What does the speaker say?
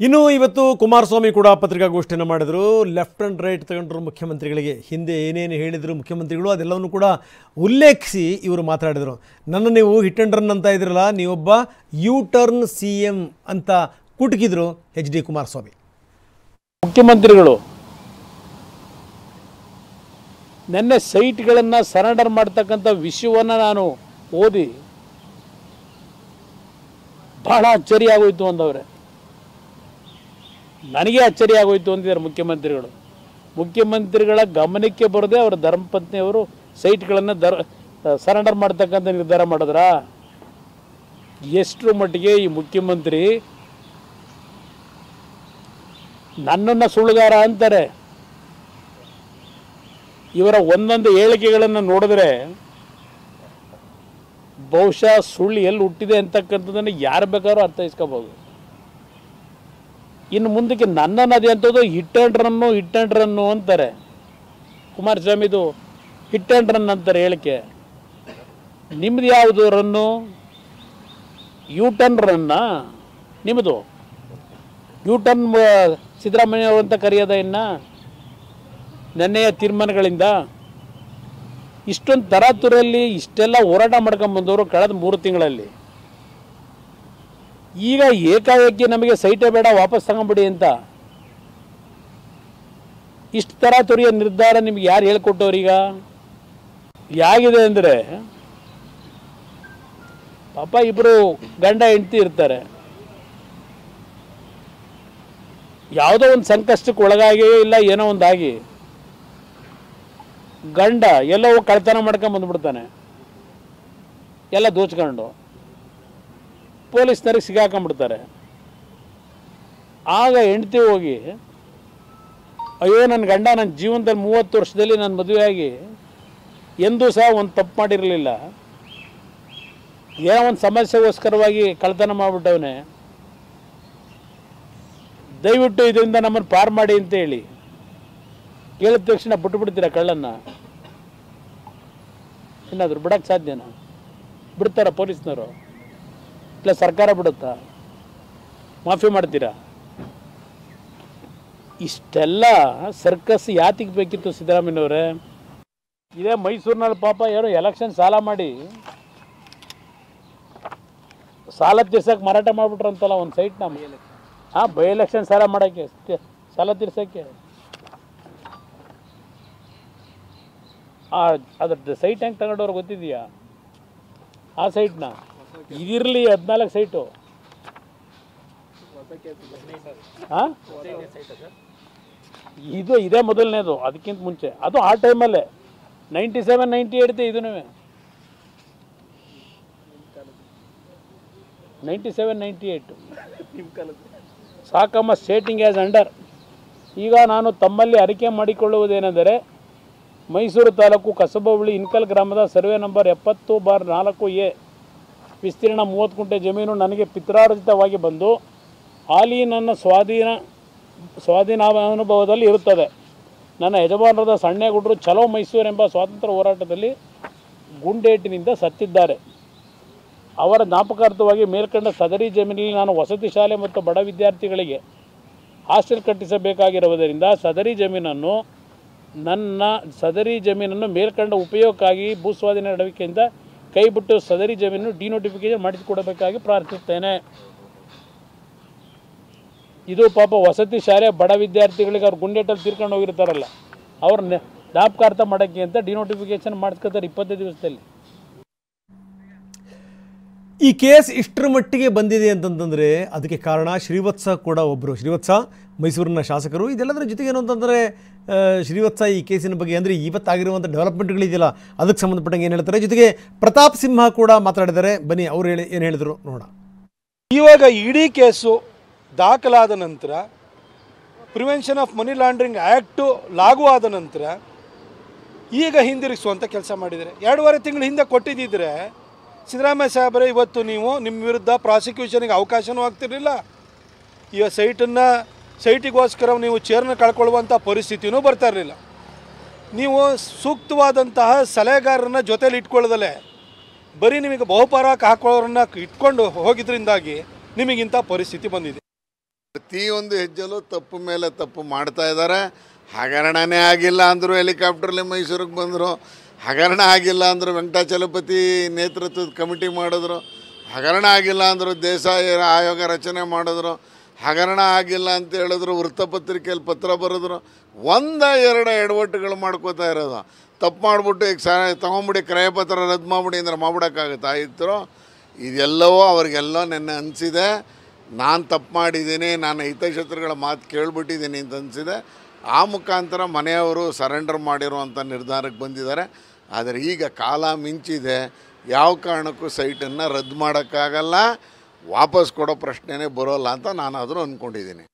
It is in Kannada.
ಇನ್ನು ಇವತ್ತು ಕುಮಾರಸ್ವಾಮಿ ಕೂಡ ಪತ್ರಿಕಾಗೋಷ್ಠಿಯನ್ನು ಮಾಡಿದರು. ಲೆಫ್ಟ್ ಆ್ಯಂಡ್ ರೈಟ್ ತಗೊಂಡ್ರು ಮುಖ್ಯಮಂತ್ರಿಗಳಿಗೆ. ಹಿಂದೆ ಏನೇನು ಹೇಳಿದರು ಮುಖ್ಯಮಂತ್ರಿಗಳು ಅದೆಲ್ಲವನ್ನು ಕೂಡ ಉಲ್ಲೇಖಿಸಿ ಇವರು ಮಾತಾಡಿದರು. ನನ್ನ ನೀವು ಹಿಟ್ ಆ್ಯಂಡ್ ರನ್ ಅಂತ ಇದ್ರಲ್ಲ, ನೀವೊಬ್ಬ ಯು ಟರ್ನ್ ಸಿ ಎಂ ಅಂತ ಕುಟುಕಿದ್ರು ಎಚ್ ಡಿ ಕುಮಾರಸ್ವಾಮಿ. ಮುಖ್ಯಮಂತ್ರಿಗಳು ನೆನ್ನೆ ಸೈಟ್ಗಳನ್ನು ಸರೆಂಡರ್ ಮಾಡ್ತಕ್ಕಂಥ ವಿಷಯವನ್ನು ನಾನು ಓದಿ ಬಹಳ ಅಚ್ಚರಿ ಆಗೋಯ್ತು ಅಂದವ್ರೆ. ನನಗೆ ಅಚ್ಚರಿ ಆಗೋಯ್ತು ಅಂತಿದ್ದಾರೆ ಮುಖ್ಯಮಂತ್ರಿಗಳು. ಮುಖ್ಯಮಂತ್ರಿಗಳ ಗಮನಕ್ಕೆ ಬರದೆ ಅವರ ಧರ್ಮಪತ್ನಿಯವರು ಸೈಟ್ಗಳನ್ನು ಸರೆಂಡರ್ ಮಾಡ್ತಕ್ಕಂಥ ನಿರ್ಧಾರ ಮಾಡಿದ್ರ? ಎಷ್ಟರ ಮಟ್ಟಿಗೆ ಈ ಮುಖ್ಯಮಂತ್ರಿ ನನ್ನನ್ನು ಸುಳ್ಳುಗಾರ ಅಂತಾರೆ. ಇವರ ಒಂದೊಂದು ಹೇಳಿಕೆಗಳನ್ನು ನೋಡಿದ್ರೆ ಬಹುಶಃ ಸುಳ್ಳು ಎಲ್ಲಿ ಹುಟ್ಟಿದೆ ಅಂತಕ್ಕಂಥದ್ದನ್ನು ಯಾರು ಬೇಕಾದ್ರೂ ಅರ್ಥೈಸ್ಕೋಬೋದು. ಇನ್ನು ಮುಂದಕ್ಕೆ ನನ್ನನ್ನು ಅದೇ ಅಂಥದ್ದು ಹಿಟ್ ಆ್ಯಂಡ್ ರನ್ನು ಅಂತಾರೆ. ಕುಮಾರಸ್ವಾಮಿದು ಹಿಟ್ ಆ್ಯಂಡ್ ರನ್ ಅಂತಾರೆ ಹೇಳಿಕೆ. ನಿಮ್ಮದು ಯಾವುದು ರನ್ನು? ಯು ಟರ್ನ್ ರನ್ನಾ ನಿಮ್ಮದು? ಯು ಟರ್ನ್ ಸಿದ್ದರಾಮಯ್ಯ ಅವರು ಅಂತ ಕರೆಯೋದ? ಇನ್ನು ನೆನ್ನೆಯ ತೀರ್ಮಾನಗಳಿಂದ ಇಷ್ಟೊಂದು ತರಾತುರಲ್ಲಿ ಇಷ್ಟೆಲ್ಲ ಹೋರಾಟ ಮಾಡ್ಕೊಂಬಂದವರು ಕಳೆದ 3 ತಿಂಗಳಲ್ಲಿ ಈಗ ಏಕಾಏಕಿ ನಮಗೆ ಸೈಟೇ ಬೇಡ ವಾಪಸ್ ತಗೊಂಬಿಡಿ ಅಂತ ಇಷ್ಟು ತರಾತುರಿಯ ನಿರ್ಧಾರ ನಿಮ್ಗೆ ಯಾರು ಹೇಳ್ಕೊಟ್ಟವ್ರೀಗ? ಯಾಗಿದೆ ಅಂದರೆ ಪಾಪ ಇಬ್ಬರು ಗಂಡ ಹೆಂಡತಿ ಇರ್ತಾರೆ. ಯಾವುದೋ ಒಂದು ಸಂಕಷ್ಟಕ್ಕೆ ಒಳಗಾಗಿ ಇಲ್ಲ ಏನೋ ಒಂದಾಗಿ ಗಂಡ ಎಲ್ಲೋ ಕಳ್ತನ ಮಾಡ್ಕೊಂಡು ಬಂದ್ಬಿಡ್ತಾನೆ, ಎಲ್ಲ ದೋಚ್ಕೊಂಡು ಪೊಲೀಸ್ನವ್ರಿಗೆ ಸಿಗಾಕೊಂಡ್ಬಿಡ್ತಾರೆ. ಆಗ ಹೆಂಡತಿ ಹೋಗಿ, ಅಯ್ಯೋ ನನ್ನ ಗಂಡ ನನ್ನ ಜೀವನದಲ್ಲಿ 30 ವರ್ಷದಲ್ಲಿ ನಾನು ಮದುವೆಯಾಗಿ ಎಂದೂ ಸಹ ಒಂದು ತಪ್ಪು ಮಾಡಿರಲಿಲ್ಲ, ಏನೋ ಒಂದು ಸಮಸ್ಯೆಗೋಸ್ಕರವಾಗಿ ಕಳ್ತನ ಮಾಡಿಬಿಟ್ಟವನೇ, ದಯವಿಟ್ಟು ಇದರಿಂದ ನಮ್ಮನ್ನು ಪಾರು ಮಾಡಿ ಅಂತ ಹೇಳಿ ಕೇಳಿದ ತಕ್ಷಣ ಬಿಟ್ಬಿಡ್ತೀರಾ ಕಳ್ಳನ್ನು? ಏನಾದರೂ ಬಿಡೋಕ್ಕೆ ಸಾಧ್ಯನಾ? ಬಿಡ್ತಾರ ಪೊಲೀಸ್ನವರು? ಇಲ್ಲ ಸರ್ಕಾರ ಬಿಡುತ್ತಾ? ಮಾಫಿ ಮಾಡ್ತೀರಾ? ಇಷ್ಟೆಲ್ಲ ಸರ್ಕಸ್ ಯಾತಿಗೆ ಬೇಕಿತ್ತು ಸಿದ್ದರಾಮಯ್ಯನವರೇ? ಇದೇ ಮೈಸೂರಿನಲ್ಲಿ ಪಾಪ ಏನೋ ಎಲೆಕ್ಷನ್ ಸಾಲ ಮಾಡಿ ಸಾಲ ತೀರ್ಸಕ್ಕೆ ಮಾರಾಟ ಮಾಡಿಬಿಟ್ರಂತಲ್ಲ ಒಂದು ಸೈಟ್. ನಮ್ಮ ಬೈ ಎಲೆಕ್ಷನ್ ಸಾಲ ಮಾಡೋಕ್ಕೆ, ಸಾಲ ತೀರ್ಸೋಕ್ಕೆ ಅದ್ರ ಸೈಟ್ ಹೆಂಗೆ ತಗೊಂಡವ್ರು ಗೊತ್ತಿದೆಯಾ? ಆ ಸೈಟ್ನ ಇದಿರಲಿ 14 ಸೈಟು. ಹಾಂ, ಇದೇ ಮೊದಲನೇದು. ಅದಕ್ಕಿಂತ ಮುಂಚೆ ಅದು ಆ ಟೈಮಲ್ಲೇ 97, 98 ಇದೂ 97, 98 ಸಾಕಮ್ಮ ಸ್ಟೇಟಿಂಗ್ ಆ್ಯಸ್ ಅಂಡರ್. ಈಗ ನಾನು ತಮ್ಮಲ್ಲಿ ಅರಿಕೆ ಮಾಡಿಕೊಳ್ಳುವುದೇನೆಂದರೆ, ಮೈಸೂರು ತಾಲೂಕು ಕಸಬಾ ಹೋಬಳಿ ಇನ್ಕಲ್ ಗ್ರಾಮದ ಸರ್ವೆ ನಂಬರ್ 70/4A ವಿಸ್ತೀರ್ಣ 30 ಗುಂಟೆ ಜಮೀನು ನನಗೆ ಪಿತ್ರಾರ್ಜಿತವಾಗಿ ಬಂದು ಹಾಲಿ ನನ್ನ ಸ್ವಾಧೀನಾನುಭವದಲ್ಲಿ ಇರುತ್ತದೆ. ನನ್ನ ಯಜಮಾನರಾದ ಸಣ್ಣೇಗೌಡರು ಚಲೋ ಮೈಸೂರು ಎಂಬ ಸ್ವಾತಂತ್ರ್ಯ ಹೋರಾಟದಲ್ಲಿ ಗುಂಡೇಟಿನಿಂದ ಸತ್ತಿದ್ದಾರೆ. ಅವರ ಜ್ಞಾಪಕಾರ್ಥವಾಗಿ ಮೇಲ್ಕಂಡ ಸದರಿ ಜಮೀನಿನಲ್ಲಿ ನಾನು ವಸತಿ ಶಾಲೆ ಮತ್ತು ಬಡ ವಿದ್ಯಾರ್ಥಿಗಳಿಗೆ ಹಾಸ್ಟೆಲ್ ಕಟ್ಟಿಸಬೇಕಾಗಿರುವುದರಿಂದ ಸದರಿ ಜಮೀನನ್ನು ಮೇಲ್ಕಂಡ ಉಪಯೋಗಕ್ಕಾಗಿ ಭೂಸ್ವಾಧೀನ ನಡವಳಿಕೆಯಿಂದ ಕೈಬಿಟ್ಟು ಸದರಿ ಜಮೀನನ್ನು ಡಿನೋಟಿಫಿಕೇಶನ್ ಮಾಡಿಸಿಕೊಡಬೇಕಾಗಿ ಪ್ರಾರ್ಥಿಸುತ್ತೇನೆ. ಇದು ಪಾಪ ವಸತಿ ಶಾಲೆ ಬಡ ವಿದ್ಯಾರ್ಥಿಗಳಿಗೆ ಅವ್ರು ಗುಂಡೇಟಲ್ಲಿ ತೀರ್ಕೊಂಡು ಹೋಗಿರ್ತಾರಲ್ಲ, ಅವ್ರ ಜ್ಞಾಪಕಾರ್ಥ ಮಾಡೋಕ್ಕೆ ಅಂತ ಡಿನೋಟಿಫಿಕೇಶನ್ ಮಾಡಿಸ್ಕೊತಾರೆ 25 ದಿವಸದಲ್ಲಿ. ಈ ಕೇಸ್ ಇಷ್ಟರ ಮಟ್ಟಿಗೆ ಬಂದಿದೆ ಅಂತಂತಂದರೆ ಅದಕ್ಕೆ ಕಾರಣ ಶ್ರೀವತ್ಸ ಕೂಡ ಒಬ್ಬರು. ಶ್ರೀವತ್ಸ ಮೈಸೂರಿನ ಶಾಸಕರು. ಇದೆಲ್ಲದರ ಜೊತೆಗೆ ಏನು ಅಂತಂದರೆ ಶ್ರೀವತ್ಸ ಈ ಕೇಸಿನ ಬಗ್ಗೆ ಅಂದರೆ ಇವತ್ತಾಗಿರುವಂಥ ಡೆವಲಪ್ಮೆಂಟ್ಗಳಿದೆಯಲ್ಲ ಅದಕ್ಕೆ ಸಂಬಂಧಪಟ್ಟಂಗೆ ಏನು ಹೇಳ್ತಾರೆ. ಜೊತೆಗೆ ಪ್ರತಾಪ್ ಸಿಂಹ ಕೂಡ ಮಾತಾಡಿದ್ದಾರೆ. ಬನ್ನಿ ಅವರು ಏನು ಹೇಳಿದರು ನೋಡೋಣ. ಇವಾಗ ಇಡೀ ಕೇಸು ದಾಖಲಾದ ನಂತರ, prevention of money laundering act ಲಾಗೂ ಆದ ನಂತರ ಈಗ ಹಿಂದಿರುಗಿಸುವಂಥ ಕೆಲಸ ಮಾಡಿದ್ದಾರೆ. 2.5 ತಿಂಗಳ ಹಿಂದೆ ಕೊಟ್ಟಿದ್ದಿದ್ರೆ ಸಿದ್ದರಾಮಯ್ಯ ಸಾಹೇಬರೇ, ಇವತ್ತು ನೀವು ನಿಮ್ಮ ವಿರುದ್ಧ ಪ್ರಾಸಿಕ್ಯೂಷನ್ಗೆ ಅವಕಾಶವೂ ಆಗ್ತಿರಲಿಲ್ಲ. ಈಗ ಸೈಟಿಗೋಸ್ಕರ ನೀವು ಚೇರ್ನ ಕಳ್ಕೊಳ್ಳುವಂಥ ಪರಿಸ್ಥಿತಿನೂ ಬರ್ತಾ ಇರಲಿಲ್ಲ. ನೀವು ಸೂಕ್ತವಾದಂತಹ ಸಲಹೆಗಾರರನ್ನ ಜೊತೆಲಿ ಇಟ್ಕೊಳ್ಳೋದಲ್ಲೇ ಬರೀ ನಿಮಗೆ ಬಹುಪಾರಕ್ಕೆ ಹಾಕೊಳ್ಳೋರನ್ನ ಇಟ್ಕೊಂಡು ಹೋಗಿದ್ರಿಂದಾಗಿ ನಿಮಗಿಂಥ ಪರಿಸ್ಥಿತಿ ಬಂದಿದೆ. ಪ್ರತಿಯೊಂದು ಹೆಜ್ಜೆಲೂ ತಪ್ಪು ಮೇಲೆ ತಪ್ಪು ಮಾಡ್ತಾ ಇದ್ದಾರೆ. ಹಗರಣನೇ ಆಗಿಲ್ಲ ಅಂದರು ಹೆಲಿಕಾಪ್ಟ್ರಲ್ಲಿ ಮೈಸೂರಿಗೆ ಬಂದರು, ಹಗರಣ ಆಗಿಲ್ಲ ಅಂದರು ವೆಂಕಟಾಚಲಪತಿ ನೇತೃತ್ವದ ಕಮಿಟಿ ಮಾಡಿದ್ರು, ಹಗರಣ ಆಗಿಲ್ಲ ಅಂದರು ದೇಸಾಯಿ ಆಯೋಗ ರಚನೆ ಮಾಡಿದ್ರು, ಹಗರಣ ಆಗಿಲ್ಲ ಅಂತ ಹೇಳಿದ್ರು ವೃತ್ತಪತ್ರಿಕೆಯಲ್ಲಿ ಪತ್ರ ಬರೆದ್ರು. ಎರಡು ಎಡವಟ್ಟುಗಳು ಮಾಡ್ಕೋತಾ ಇರೋದು. ತಪ್ಪು ಮಾಡಿಬಿಟ್ಟು ಈಗ ತೊಗೊಂಬಿಡಿ ಕ್ರಯಪತ್ರ ರದ್ದು ಮಾಡಿಬಿಡಿ ಅಂದ್ರೆ ಮಾಡ್ಬಿಡೋಕ್ಕಾಗುತ್ತೆ ಆಯುಕ್ತರು. ಇದೆಲ್ಲವೂ ಅವ್ರಿಗೆಲ್ಲ ನೆನ್ನೆ ಅನಿಸಿದೆ. ನಾನು ತಪ್ಪು ಮಾಡಿದ್ದೀನಿ, ನಾನು ಹಿತಶತ್ರುಗಳ ಮಾತು ಕೇಳಿಬಿಟ್ಟಿದ್ದೀನಿ ಅಂತ ಅನಿಸಿದೆ. ಆ ಮುಖಾಂತರ ಮನೆಯವರು ಸರೆಂಡರ್ ಮಾಡಿರುವಂಥ ನಿರ್ಧಾರಕ್ಕೆ ಬಂದಿದ್ದಾರೆ. ಆದರೆ ಈಗ ಕಾಲ ಮಿಂಚಿದೆ, ಯಾವ ಕಾರಣಕ್ಕೂ ಸೈಟನ್ನು ರದ್ದು ಮಾಡೋಕ್ಕಾಗಲ್ಲ, ವಾಪಸ್ ಕೊಡೋ ಪ್ರಶ್ನೆನೇ ಬರೋಲ್ಲ ಅಂತ ನಾನಾದರೂ ಅಂದ್ಕೊಂಡಿದ್ದೀನಿ.